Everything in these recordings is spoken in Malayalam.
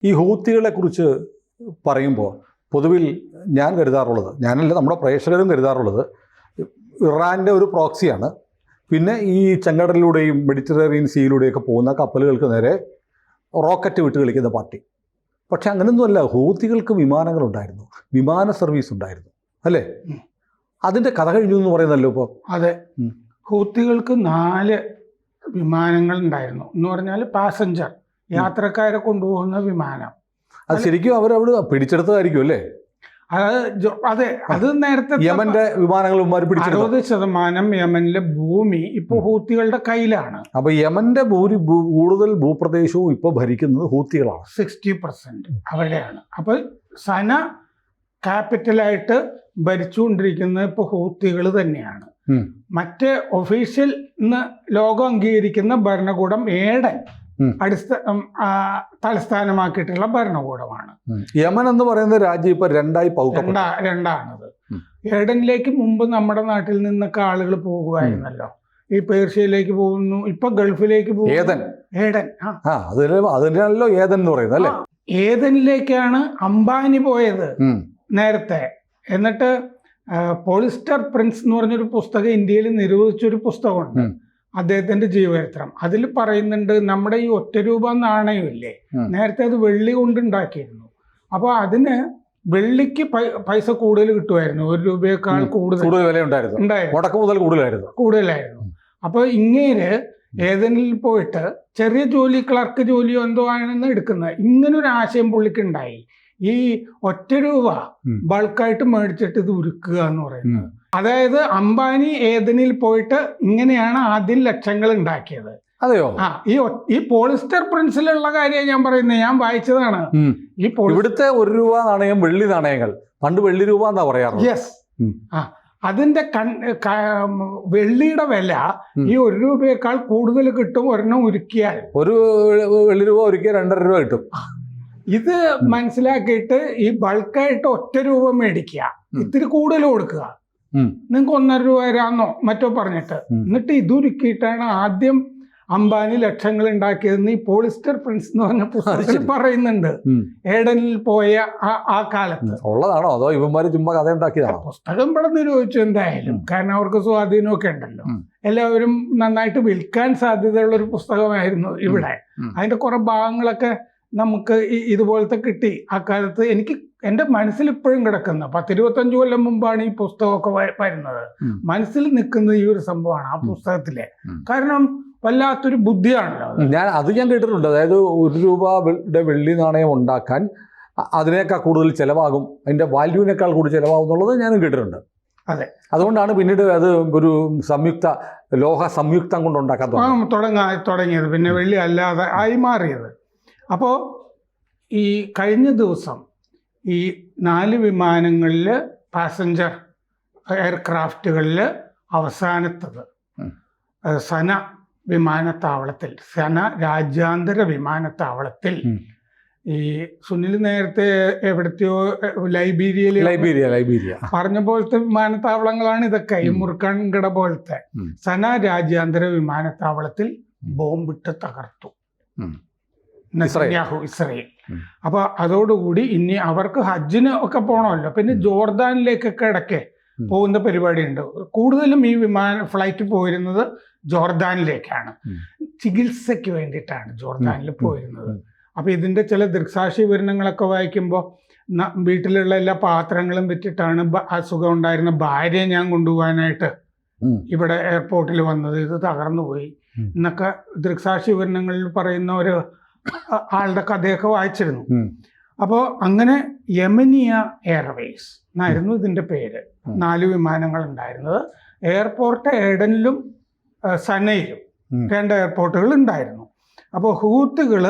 ഈ ഹൂത്തികളെ കുറിച്ച് പറയുമ്പോൾ പൊതുവിൽ ഞാൻ കരുതാറുള്ളത്, ഞാനല്ല നമ്മുടെ പ്രേക്ഷകരും കരുതാറുള്ളത്, ഇറാൻ്റെ ഒരു പ്രോക്സിയാണ്. പിന്നെ ഈ ചെങ്കടലിലൂടെയും മെഡിറ്ററേനിയൻ സീയിലൂടെയൊക്കെ പോകുന്ന കപ്പലുകൾക്ക് നേരെ റോക്കറ്റ് വിട്ട് കളിക്കുന്ന പാർട്ടി. പക്ഷെ അങ്ങനെയൊന്നുമല്ല, ഹൂത്തികൾക്ക് വിമാനങ്ങളുണ്ടായിരുന്നു, വിമാന സർവീസ് ഉണ്ടായിരുന്നു, അല്ലേ? അതിൻ്റെ കഥ കഴിഞ്ഞു എന്ന് പറയുന്നല്ലോ ഇപ്പോൾ. അതെ, ഹൂത്തികൾക്ക് 4 വിമാനങ്ങൾ ഉണ്ടായിരുന്നു എന്ന് പറഞ്ഞാൽ പാസഞ്ചർ യാത്രക്കാരെ കൊണ്ടുപോകുന്ന വിമാനം. അത് ശരിക്കും അവരവിടെ പിടിച്ചെടുത്തതായിരിക്കും അല്ലേ? അതെ, അത് നേരത്തെ യമന്റെ വിമാനങ്ങൾ 60% യമനിലെ ഭൂമി ഇപ്പൊ ഹൂത്തികളുടെ കയ്യിലാണ്. അപ്പൊ യമന്റെ കൂടുതൽ ഭൂപ്രദേശവും ഇപ്പൊ ഭരിക്കുന്നത് ഹൂത്തികളാണ്. 60% അവിടെയാണ്. അപ്പൊ സന ക്യാപിറ്റലായിട്ട് ഭരിച്ചുകൊണ്ടിരിക്കുന്നത് ഇപ്പൊ ഹൂത്തികൾ തന്നെയാണ്. മറ്റേ ഒഫീഷ്യൽ ലോകം അംഗീകരിക്കുന്ന ഭരണകൂടം ഏഡൻ തലസ്ഥാനമാക്കിയിട്ടുള്ള ഭരണകൂടമാണ്. യമൻ എന്ന് പറയുന്ന രാജ്യം ഇപ്പൊ രണ്ടാണത്. ഏഡനിലേക്ക് മുമ്പ് നമ്മുടെ നാട്ടിൽ നിന്നൊക്കെ ആളുകൾ പോകുമായിരുന്നല്ലോ. ഈ പേർഷ്യയിലേക്ക് പോകുന്നു, ഇപ്പൊ ഗൾഫിലേക്ക് പോകുന്നു. ഏഡൻ അതിനാണല്ലോ ഏദൻ എന്ന് പറയുന്നത് അല്ലേ? ഏദനിലേക്കാണ് അംബാനി പോയത് നേരത്തെ. എന്നിട്ട് പോളിസ്റ്റർ പ്രിൻസ് എന്ന് പറഞ്ഞൊരു പുസ്തകം ഇന്ത്യയിൽ നിരോധിച്ചൊരു പുസ്തകമുണ്ട്, അദ്ദേഹത്തിന്റെ ജീവചരിത്രം. അതിൽ പറയുന്നുണ്ട്, നമ്മുടെ ഈ 1 രൂപ നാണയമില്ലേ, നേരത്തെ അത് വെള്ളി കൊണ്ടുണ്ടാക്കിയിരുന്നു. അപ്പോൾ അതിന് വെള്ളിക്ക് പൈസ കൂടുതൽ കിട്ടുമായിരുന്നു, 1 രൂപയേക്കാൾ കൂടുതൽ കൂടുതലായിരുന്നു. അപ്പോൾ ഇങ്ങേര് ഏതെങ്കിലും പോയിട്ട് ചെറിയ ജോലി, ക്ലർക്ക് ജോലിയോ എന്തോ ആണെന്ന് എടുക്കുന്നത്. ഇങ്ങനൊരു ആശയം പുള്ളിക്കുണ്ടായി. ഈ 1 രൂപ ബൾക്കായിട്ട് മേടിച്ചിട്ട് ഇത് ഉരുക്കുക എന്ന് പറയുന്നത്. അതായത് അംബാനി ഏദനിൽ പോയിട്ട് ഇങ്ങനെയാണ് ആദ്യം ലക്ഷങ്ങൾ ഉണ്ടാക്കിയത്. അതെയോ? ഈ പോളിസ്റ്റർ പ്രിൻസിലുള്ള കാര്യം ഞാൻ പറയുന്നത്, ഞാൻ വായിച്ചതാണ്. ഇവിടുത്തെ 1 രൂപ നാണയം വെള്ളി നാണയങ്ങൾ പണ്ട് വെള്ളി രൂപ എന്നാ പറയാറ്. യെസ്. അതിന്റെ വെള്ളിയുടെ വില ഈ 1 രൂപയേക്കാൾ കൂടുതൽ കിട്ടും ഒരെണ്ണം ഉരുക്കിയാൽ. ഒരു വെള്ളി രൂപ ഉരുക്കിയാൽ 2.5 രൂപ കിട്ടും. ഇത് മനസ്സിലാക്കിയിട്ട് ഈ ബൾക്കായിട്ട് 1 രൂപ മേടിക്കുക, ഇത്തിരി കൂടുതൽ കൊടുക്കുക, നിങ്ങൾക്ക് 1.5 രൂപ തരാന്നോ മറ്റോ പറഞ്ഞിട്ട്, എന്നിട്ട് ഇതുരുക്കിയിട്ടാണ് ആദ്യം അംബാനി ലക്ഷങ്ങൾ ഉണ്ടാക്കിയതെന്ന് ഈ പോളിസ്റ്റർ പ്രിൻസ് എന്ന് പറഞ്ഞ പുസ്തകത്തിൽ പറയുന്നുണ്ട്. ഏഡനിൽ പോയ ആ കാലത്ത് ഉള്ളതാണോ അതോ ഇവന്മാര് ചുമ്മാ കഥ ഉണ്ടാക്കിയതാണോ? പുസ്തകം ഇവിടെ നിരോധിച്ചു എന്തായാലും, കാരണം അവർക്ക് സ്വാധീനമൊക്കെ ഉണ്ടല്ലോ. എല്ലാവരും നന്നായിട്ട് വിൽക്കാൻ സാധ്യതയുള്ള ഒരു പുസ്തകമായിരുന്നു ഇവിടെ. അതിന്റെ കുറെ ഭാഗങ്ങളൊക്കെ നമുക്ക് ഇതുപോലത്തെ കിട്ടി ആ കാലത്ത്. എനിക്ക് എൻ്റെ മനസ്സിൽ ഇപ്പോഴും കിടക്കുന്ന 10-25 കൊല്ലം മുമ്പാണ് ഈ പുസ്തകമൊക്കെ വരുന്നത്. മനസ്സിൽ നിൽക്കുന്നത് ഈ ഒരു സംഭവമാണ് ആ പുസ്തകത്തിലെ. കാരണം വല്ലാത്തൊരു ബുദ്ധിയാണല്ലോ ഞാൻ കേട്ടിട്ടുണ്ട്. അതായത് 1 രൂപയുടെ വെള്ളി നാണയം ഉണ്ടാക്കാൻ അതിനേക്കാൾ കൂടുതൽ ചിലവാകും, അതിൻ്റെ വാല്യൂവിനേക്കാൾ കൂടുതൽ ചിലവാകും എന്നുള്ളത് ഞാനും കേട്ടിട്ടുണ്ട്. അതെ, അതുകൊണ്ടാണ് പിന്നീട് അത് ഒരു ലോഹ സംയുക്തം കൊണ്ട് ഉണ്ടാക്കാൻ തുടങ്ങിയത്, പിന്നെ വെള്ളി അല്ലാതെ ആയി മാറിയത്. അപ്പോൾ ഈ കഴിഞ്ഞ ദിവസം ഈ 4 വിമാനങ്ങളിൽ, പാസഞ്ചർ എയർക്രാഫ്റ്റുകളിൽ അവസാനത്തത് സന വിമാനത്താവളത്തിൽ, സന രാജ്യാന്തര വിമാനത്താവളത്തിൽ, ഈ സുനിൽ നേരത്തെ എവിടത്തെയോ ലൈബീരിയ പറഞ്ഞ പോലത്തെ വിമാനത്താവളങ്ങളാണ് ഇതൊക്കെ, ഈ മുറുക്കൻകട പോലത്തെ. സന രാജ്യാന്തര വിമാനത്താവളത്തിൽ ബോംബിട്ട് തകർത്തു ഇസ്രയേൽ. അപ്പൊ അതോടുകൂടി ഇനി അവർക്ക് ഹജ്ജിന് ഒക്കെ പോകണമല്ലോ, പിന്നെ ജോർദാനിലേക്കൊക്കെ ഇടയ്ക്ക് പോകുന്ന പരിപാടിയുണ്ട്. കൂടുതലും ഈ ഫ്ലൈറ്റ് പോയിരുന്നത് ജോർദാനിലേക്കാണ്, ചികിത്സയ്ക്ക് വേണ്ടിയിട്ടാണ് ജോർദാനിൽ പോയിരുന്നത്. അപ്പൊ ഇതിന്റെ ചില ദൃക്സാക്ഷി വിവരണങ്ങളൊക്കെ വായിക്കുമ്പോൾ വീട്ടിലുള്ള എല്ലാ പാത്രങ്ങളും വിറ്റിട്ടാണ് അസുഖം ഉണ്ടായിരുന്ന ഭാര്യയെ ഞാൻ കൊണ്ടുപോകാനായിട്ട് ഇവിടെ എയർപോർട്ടിൽ വന്നത്, ഇത് തകർന്നു പോയി എന്നൊക്കെ ദൃക്സാക്ഷി വിവരണങ്ങളിൽ പറയുന്ന ഒരു ആളുടെ കഥയൊക്കെ വായിച്ചിരുന്നു. അപ്പോൾ അങ്ങനെ യമനിയ എയർവേസ് എന്നായിരുന്നു ഇതിന്റെ പേര്. 4 വിമാനങ്ങൾ ഉണ്ടായിരുന്നത്. എയർപോർട്ട് ഏഡനിലും സനയിലും 2 എയർപോർട്ടുകൾ ഉണ്ടായിരുന്നു. അപ്പോൾ ഹൂത്തുകൾ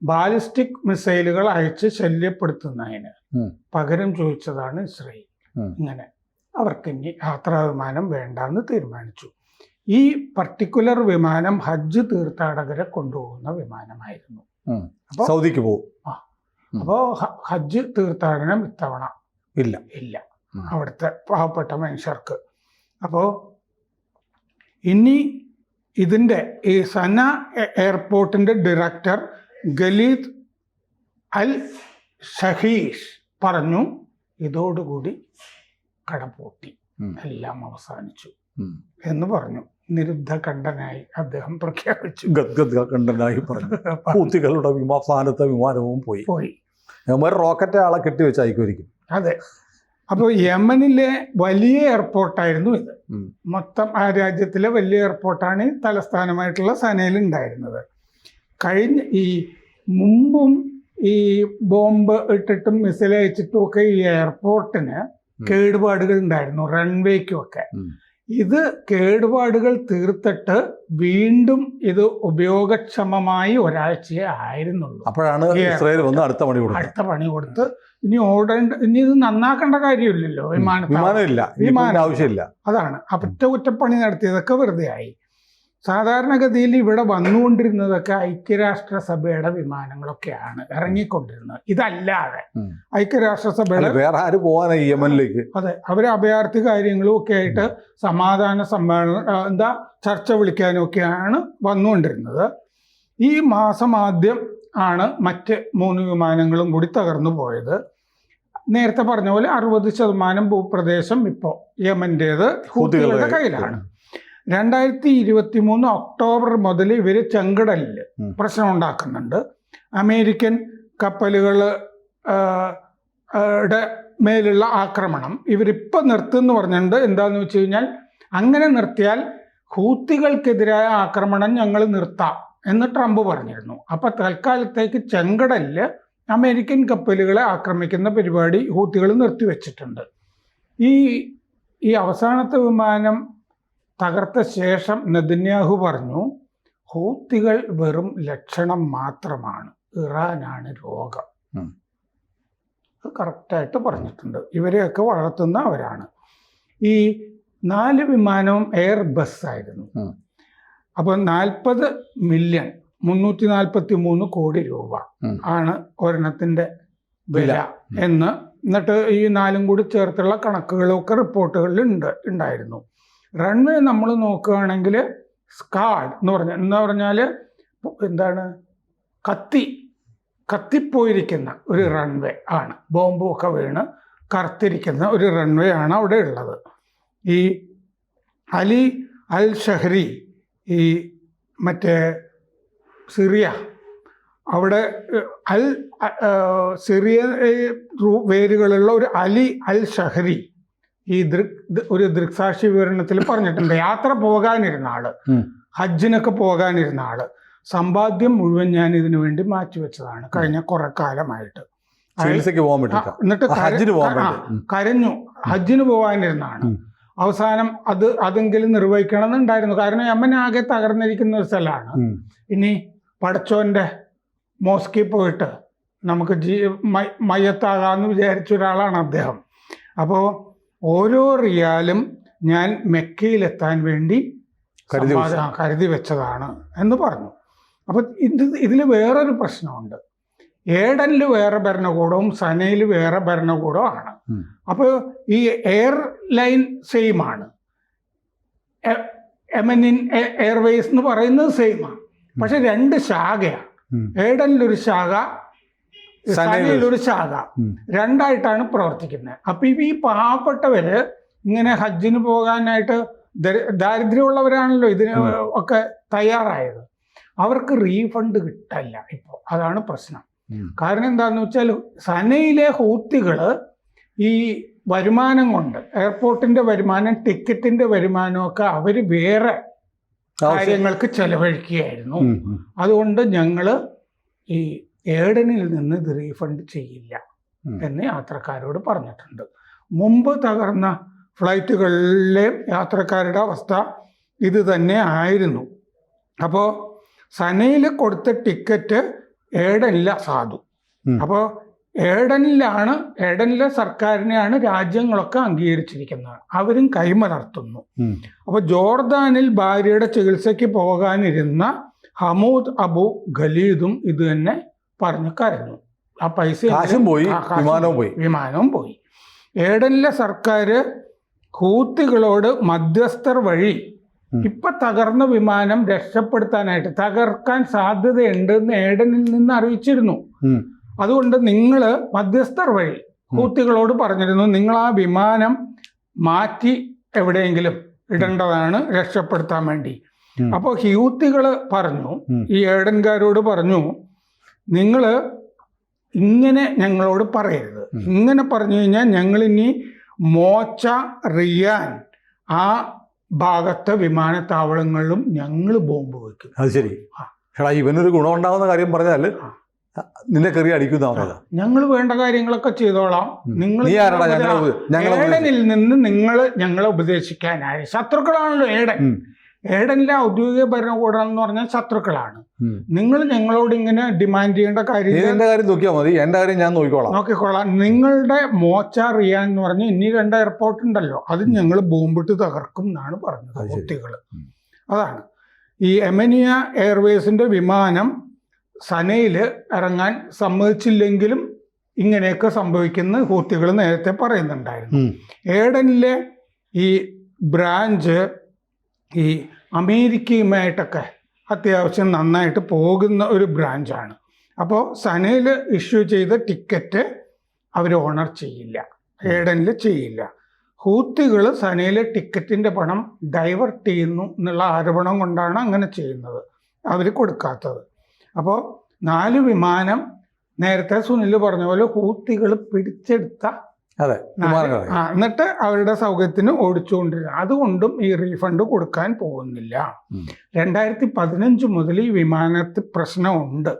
ബാലിസ്റ്റിക് മിസൈലുകൾ അയച്ച് ശല്യപ്പെടുത്തുന്നതിന് പകരം ചോദിച്ചതാണ് ഇസ്രയേൽ. ഇങ്ങനെ അവർക്ക് ഇനി യാത്രാ വിമാനം വേണ്ടെന്ന് തീരുമാനിച്ചു. ഈ പർട്ടിക്കുലർ വിമാനം ഹജ്ജ് തീർത്ഥാടകരെ കൊണ്ടുപോകുന്ന വിമാനമായിരുന്നു. സൗദിക്ക് പോകും. അപ്പോൾ ഹജ്ജ് തീർത്ഥാടനം ഇത്തവണ ഇല്ല അവിടുത്തെ പാവപ്പെട്ട മനുഷ്യർക്ക്. അപ്പോൾ ഇനി ഇതിൻ്റെ ഈ സന എയർപോർട്ടിൻ്റെ ഡയറക്ടർ ഖലീദ് അൽ ഷഹീഷ് പറഞ്ഞു, ഇതോടുകൂടി കടപൂട്ടി, എല്ലാം അവസാനിച്ചു എന്ന് പറഞ്ഞു. നിരുദ്ധകണ്ഠനായി അദ്ദേഹം പ്രഖ്യാപിച്ചു. ഗദ്ഗദ്കണ്ഠനായി പറഞ്ഞു. ഹൂത്തികളുടെ അവസാനത്തെ വിമാനവും പോയി. റോക്കറ്റ് ആളെ കെട്ടിവെച്ചായിരിക്കും. അതെ. അപ്പോൾ യമനിലെ വലിയ എയർപോർട്ടായിരുന്നു ഇത്. മൊത്തം ആ രാജ്യത്തിലെ വലിയ എയർപോർട്ടാണ് ഈ തലസ്ഥാനമായിട്ടുള്ള സനയിൽ ഉണ്ടായിരുന്നത്. ഈ മുമ്പും ഈ ബോംബ് ഇട്ടിട്ടും മിസൈൽ അയച്ചിട്ടും ഒക്കെ ഈ എയർപോർട്ടിന് കേടുപാടുകൾ ഉണ്ടായിരുന്നു, റൺവേക്കും ഒക്കെ. ഇത് കേടുപാടുകൾ തീർത്തിട്ട് വീണ്ടും ഇത് ഉപയോഗക്ഷമമായി ഒരാഴ്ചയെ ആയിരുന്നുള്ളൂ. അപ്പോഴാണ് ഇസ്രായേൽ വന്ന് അടുത്ത പണി കൊടുത്ത് ഇനി ഇത് നന്നാക്കേണ്ട കാര്യമില്ലല്ലോ, വിമാനം ആവശ്യമില്ല. അതാണ് അറ്റകുറ്റപ്പണി നടത്തിയതൊക്കെ വെറുതെ ആയി. സാധാരണഗതിയിൽ ഇവിടെ വന്നുകൊണ്ടിരുന്നതൊക്കെ ഐക്യരാഷ്ട്രസഭയുടെ വിമാനങ്ങളൊക്കെയാണ് ഇറങ്ങിക്കൊണ്ടിരുന്നത്. ഇതല്ലാതെ ഐക്യരാഷ്ട്രസഭയുടെ വേറെ ആര് പോകാനാ യമനിലേക്ക്? അതെ, അവര് അഭയാർത്ഥി കാര്യങ്ങളും ഒക്കെ ആയിട്ട് സമാധാന സമ്മേളനം ചർച്ച വിളിക്കാനും ഒക്കെയാണ് വന്നുകൊണ്ടിരുന്നത്. ഈ മാസം ആദ്യം ആണ് മറ്റ് 3 വിമാനങ്ങളും കൂടി തകർന്നു പോയത്. നേരത്തെ പറഞ്ഞ പോലെ 60% ഭൂപ്രദേശം ഇപ്പോൾ യമന്റേത് ഹൂത്തികളുടെ കയ്യിലാണ്. 2023 ഒക്ടോബർ മുതൽ ഇവർ ചെങ്കടലിൽ പ്രശ്നം ഉണ്ടാക്കുന്നുണ്ട്. അമേരിക്കൻ കപ്പലുകൾ മേലുള്ള ആക്രമണം ഇവരിപ്പോൾ നിർത്തുമെന്ന് പറഞ്ഞിട്ടുണ്ട്. എന്താണെന്ന് വെച്ച് കഴിഞ്ഞാൽ, അങ്ങനെ നിർത്തിയാൽ ഹൂത്തികൾക്കെതിരായ ആക്രമണം ഞങ്ങൾ നിർത്താം എന്ന് ട്രംപ് പറഞ്ഞിരുന്നു. അപ്പോൾ തൽക്കാലത്തേക്ക് ചെങ്കടലിൽ അമേരിക്കൻ കപ്പലുകളെ ആക്രമിക്കുന്ന പരിപാടി ഹൂത്തികൾ നിർത്തിവെച്ചിട്ടുണ്ട്. ഈ അവസാനത്തെ വിമാനം തകർത്ത ശേഷം നെതന്യാഹു പറഞ്ഞു, ഹൂത്തികൾ വെറും ലക്ഷണം മാത്രമാണ്, ഇറാനാണ് രോഗം. അത് കറക്റ്റായിട്ട് പറഞ്ഞിട്ടുണ്ട്. ഇവരെയൊക്കെ വളർത്തുന്ന അവരാണ്. ഈ 4 വിമാനവും എയർ ബസ് ആയിരുന്നു. അപ്പോൾ 40 മില്യൺ 343 കോടി രൂപ ആണ് ഒരെണ്ണത്തിൻ്റെ വില എന്ന്. എന്നിട്ട് ഈ 4 കൂടി ചേർത്തുള്ള കണക്കുകളൊക്കെ റിപ്പോർട്ടുകളിൽ ഉണ്ടായിരുന്നു. റൺവേ നമ്മൾ നോക്കുകയാണെങ്കിൽ സ്കാഡ് എന്ന് പറഞ്ഞാൽ എന്താണ്, കത്തിപ്പോയിരിക്കുന്ന ഒരു റൺവേ ആണ്. ബോംബൊക്കെ വീണ് കറുത്തിരിക്കുന്ന ഒരു റൺവേ ആണ് അവിടെ ഉള്ളത്. ഈ അലി അൽ ഷഹരി, ഈ മറ്റേ സിറിയ, അവിടെ സിറിയ പേരുകളുള്ള ഒരു അലി അൽ ഷഹരി ഒരു ദൃക്സാക്ഷി വിവരണത്തിൽ പറഞ്ഞിട്ടുണ്ട്. യാത്ര പോകാനിരുന്ന ആള്, ഹജ്ജിനൊക്കെ പോകാനിരുന്ന ആള്, സമ്പാദ്യം മുഴുവൻ ഞാൻ ഇതിനു വേണ്ടി മാറ്റിവെച്ചതാണ് കഴിഞ്ഞ കുറെ കാലമായിട്ട്. എന്നിട്ട് കരഞ്ഞു. ഹജ്ജിന് പോകാനിരുന്നാണ്. അവസാനം അതെങ്കിലും നിർവഹിക്കണം എന്നുണ്ടായിരുന്നു. കാരണം യമൻ ആകെ തകർന്നിരിക്കുന്ന ഒരു സ്ഥലമാണ്. ഇനി പടച്ചോന്റെ മോസ്കിൽ പോയിട്ട് നമുക്ക് മയ്യത്താകാമെന്ന് വിചാരിച്ച ഒരാളാണ് അദ്ദേഹം. അപ്പോൾ ഓരോ റിയാലും ഞാൻ മെക്കയിലെത്താൻ വേണ്ടി കരുതി വെച്ചതാണ് എന്ന് പറഞ്ഞു. അപ്പോൾ ഇതിൽ വേറൊരു പ്രശ്നമുണ്ട്. ഏഡനിൽ വേറെ ഭരണകൂടവും സനയിൽ വേറെ ഭരണകൂടവും ആണ്. അപ്പോൾ ഈ എയർലൈൻ സെയിം ആണ്. യമനിൻ എയർവേസ് എന്ന് പറയുന്നത് സെയിമാണ്. പക്ഷെ 2 ശാഖയാണ്. ഏഡനിലൊരു ശാഖ, സനയിലൊരു ശാഖ, 2ആയിട്ടാണ് പ്രവർത്തിക്കുന്നത്. അപ്പം ഈ പാവപ്പെട്ടവര് ഇങ്ങനെ ഹജ്ജിന് പോകാനായിട്ട് ദാരിദ്ര്യമുള്ളവരാണല്ലോ ഇതിന് ഒക്കെ തയ്യാറായത്. അവർക്ക് റീഫണ്ട് കിട്ടില്ല ഇപ്പോൾ. അതാണ് പ്രശ്നം. കാരണം എന്താണെന്ന് വെച്ചാൽ, സനയിലെ ഹൂത്തികൾ ഈ വരുമാനം കൊണ്ട്, എയർപോർട്ടിന്റെ വരുമാനം, ടിക്കറ്റിന്റെ വരുമാനമൊക്കെ അവർ വേറെ കാര്യങ്ങൾക്ക് ചെലവഴിക്കുകയായിരുന്നു. അതുകൊണ്ട് ഞങ്ങൾ ഈ ഏഡനിൽ നിന്ന് ഇത് റീഫണ്ട് ചെയ്യില്ല എന്ന് യാത്രക്കാരോട് പറഞ്ഞിട്ടുണ്ട്. മുമ്പ് തകർന്ന ഫ്ലൈറ്റുകളിലെ യാത്രക്കാരുടെ അവസ്ഥ ഇത് തന്നെ ആയിരുന്നു. അപ്പോൾ സനയിൽ കൊടുത്ത ടിക്കറ്റ് ഏഡനിലെ സാധു. അപ്പോൾ ഏഡനിലെ സർക്കാരിനെയാണ് രാജ്യങ്ങളൊക്കെ അംഗീകരിച്ചിരിക്കുന്നത്. അവരും കൈമലർത്തുന്നു. അപ്പോൾ ജോർദാനിൽ ഭാര്യയുടെ ചികിത്സയ്ക്ക് പോകാനിരുന്ന ഹമൂദ് അബു ഖലീദും ഇത് തന്നെ പറഞ്ഞ് കരഞ്ഞു. ആ പൈസ വിമാനവും പോയി. ഏഡനിലെ സർക്കാർ ഹൂത്തികളോട് മധ്യസ്ഥർ വഴി ഇപ്പൊ തകർന്ന വിമാനം രക്ഷപ്പെടുത്താനായിട്ട്, തകർക്കാൻ സാധ്യതയുണ്ടെന്ന് ഏഡനിൽ നിന്ന് അറിയിച്ചിരുന്നു. അതുകൊണ്ട് നിങ്ങൾ മധ്യസ്ഥർ വഴി ഹൂത്തികളോട് പറഞ്ഞിരുന്നു, നിങ്ങൾ ആ വിമാനം മാറ്റി എവിടെയെങ്കിലും ഇടേണ്ടതാണ് രക്ഷപ്പെടുത്താൻ വേണ്ടി. അപ്പോൾ ഹൂത്തികൾ പറഞ്ഞു, ഈ ഏഡൻകാരോട് പറഞ്ഞു, നിങ്ങൾ ഇങ്ങനെ ഞങ്ങളോട് പറയരുത്. ഇങ്ങനെ പറഞ്ഞു കഴിഞ്ഞാൽ ഞങ്ങളിനി മോച്ച, റിയാൻ ആ ഭാഗത്തെ വിമാനത്താവളങ്ങളിലും ഞങ്ങൾ ബോംബ് വയ്ക്കും. അത് ശരി. എടാ, ഇവനൊരു ഗുണമുണ്ടാകുന്ന കാര്യം പറഞ്ഞാൽ നിന്നെ കയറി അടിക്കുന്ന ഞങ്ങൾ വേണ്ട കാര്യങ്ങളൊക്കെ ചെയ്തോളാം. നിങ്ങൾ ഏഡനിൽ നിന്ന് നിങ്ങൾ ഞങ്ങളെ ഉപദേശിക്കാനായി. ശത്രുക്കളാണല്ലോ ഏഡൻ. ഏഡനിലെ ഔദ്യോഗിക ഭരണകൂടം എന്ന് പറഞ്ഞാൽ ശത്രുക്കളാണ്. നിങ്ങൾ ഞങ്ങളോട് ഇങ്ങനെ ഡിമാൻഡ് ചെയ്യേണ്ട കാര്യം നോക്കിയാൽ മതി, എന്റെ കാര്യം ഞാൻ നോക്കിക്കോളാം. നിങ്ങളുടെ മോച്ച, റിയാൻ എന്ന് പറഞ്ഞ് ഇനി 2 എയർപോർട്ട് ഉണ്ടല്ലോ, അത് ഞങ്ങൾ ബോംബിട്ട് തകർക്കും എന്നാണ് പറഞ്ഞത് കുട്ടികൾ. അതാണ് ഈ എമനിയ എയർവേസിന്റെ വിമാനം സനയിൽ ഇറങ്ങാൻ സമ്മതിച്ചില്ലെങ്കിലും ഇങ്ങനെയൊക്കെ സംഭവിക്കുന്ന ഹൂത്തികൾ നേരത്തെ പറയുന്നുണ്ടായിരുന്നു. ഏഡനിലെ ഈ ബ്രാഞ്ച് ഈ അമേരിക്കയുമായിട്ടൊക്കെ അത്യാവശ്യം നന്നായിട്ട് പോകുന്ന ഒരു ബ്രാഞ്ചാണ്. അപ്പോൾ സനയിൽ ഇഷ്യൂ ചെയ്ത ടിക്കറ്റ് അവർ ഓണർ ചെയ്യില്ല, ഏഡനിൽ ചെയ്യില്ല. ഹൂത്തികൾ സനയിലെ ടിക്കറ്റിൻ്റെ പണം ഡൈവേർട്ട് ചെയ്യുന്നു എന്നുള്ള ആരോപണം കൊണ്ടാണ് അങ്ങനെ ചെയ്യുന്നത്, അവർ കൊടുക്കാത്തത്. അപ്പോൾ 4 വിമാനം നേരത്തെ സുനിൽ പറഞ്ഞ പോലെ ഹൂത്തികൾ പിടിച്ചെടുത്ത, എന്നിട്ട് അവരുടെ സൗകര്യത്തിന് ഓടിച്ചുകൊണ്ടിരുന്നു. അതുകൊണ്ടും ഈ റീഫണ്ട് കൊടുക്കാൻ പോകുന്നില്ല. 2015 മുതൽ ഈ വിമാനത്തിൽ പ്രശ്നമുണ്ട്.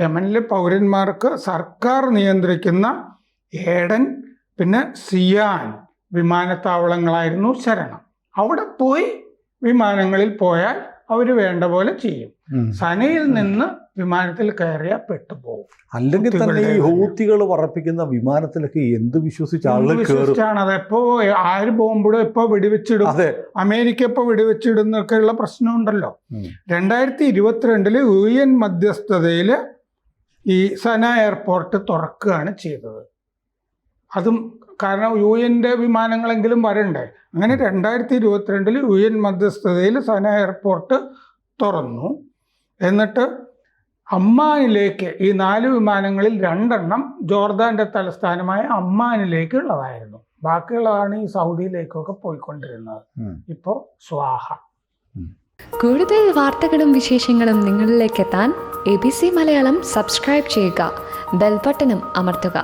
യമനിലെ പൗരന്മാർക്ക് സർക്കാർ നിയന്ത്രിക്കുന്ന ഏഡൻ പിന്നെ സിയാൻ വിമാനത്താവളങ്ങളായിരുന്നു ശരണം. അവിടെ പോയി വിമാനങ്ങളിൽ പോയാൽ അവർ വേണ്ട പോലെ ചെയ്യും. സനയിൽ നിന്ന് വിമാനത്തിൽ കയറിയാൽ പെട്ടുപോകും. അല്ലെങ്കിൽ തന്നെ ഈ ഹൂത്തികൾ പറപ്പിക്കുന്ന വിമാനത്തിലൊക്കെ എന്ത് വിശ്വസിച്ചാണ് അതെപ്പോ ആര് ബോംബിടും, എപ്പോ വെടിവെച്ചിടും, അമേരിക്ക എപ്പോ വെടിവെച്ചിടും എന്നൊക്കെയുള്ള പ്രശ്നമുണ്ടല്ലോ. 2022 UN മധ്യസ്ഥതയിൽ ഈ സന എയർപോർട്ട് തുറക്കുകയാണ് ചെയ്തത്. അതും കാരണം UN വിമാനങ്ങളെങ്കിലും വരണ്ടേ. അങ്ങനെ 2022 UN മധ്യസ്ഥതയിൽ സന എയർപോർട്ട് തുറന്നു. എന്നിട്ട് അമ്മാനിലേക്ക് ഈ 4 വിമാനങ്ങളിൽ 2 എണ്ണം ജോർദാന്റെ തലസ്ഥാനമായ അമ്മാനിലേക്ക് ഉള്ളതായിരുന്നു. ബാക്കിയുള്ളതാണ് ഈ സൗദിയിലേക്കൊക്കെ പോയിക്കൊണ്ടിരുന്നത്. ഇപ്പോൾ സ്വാഹ. കൂടുതൽ വാർത്തകളും വിശേഷങ്ങളും നിങ്ങളിലേക്ക് എത്താൻ ABC മലയാളം സബ്സ്ക്രൈബ് ചെയ്യുക, ബെൽബട്ടനും അമർത്തുക.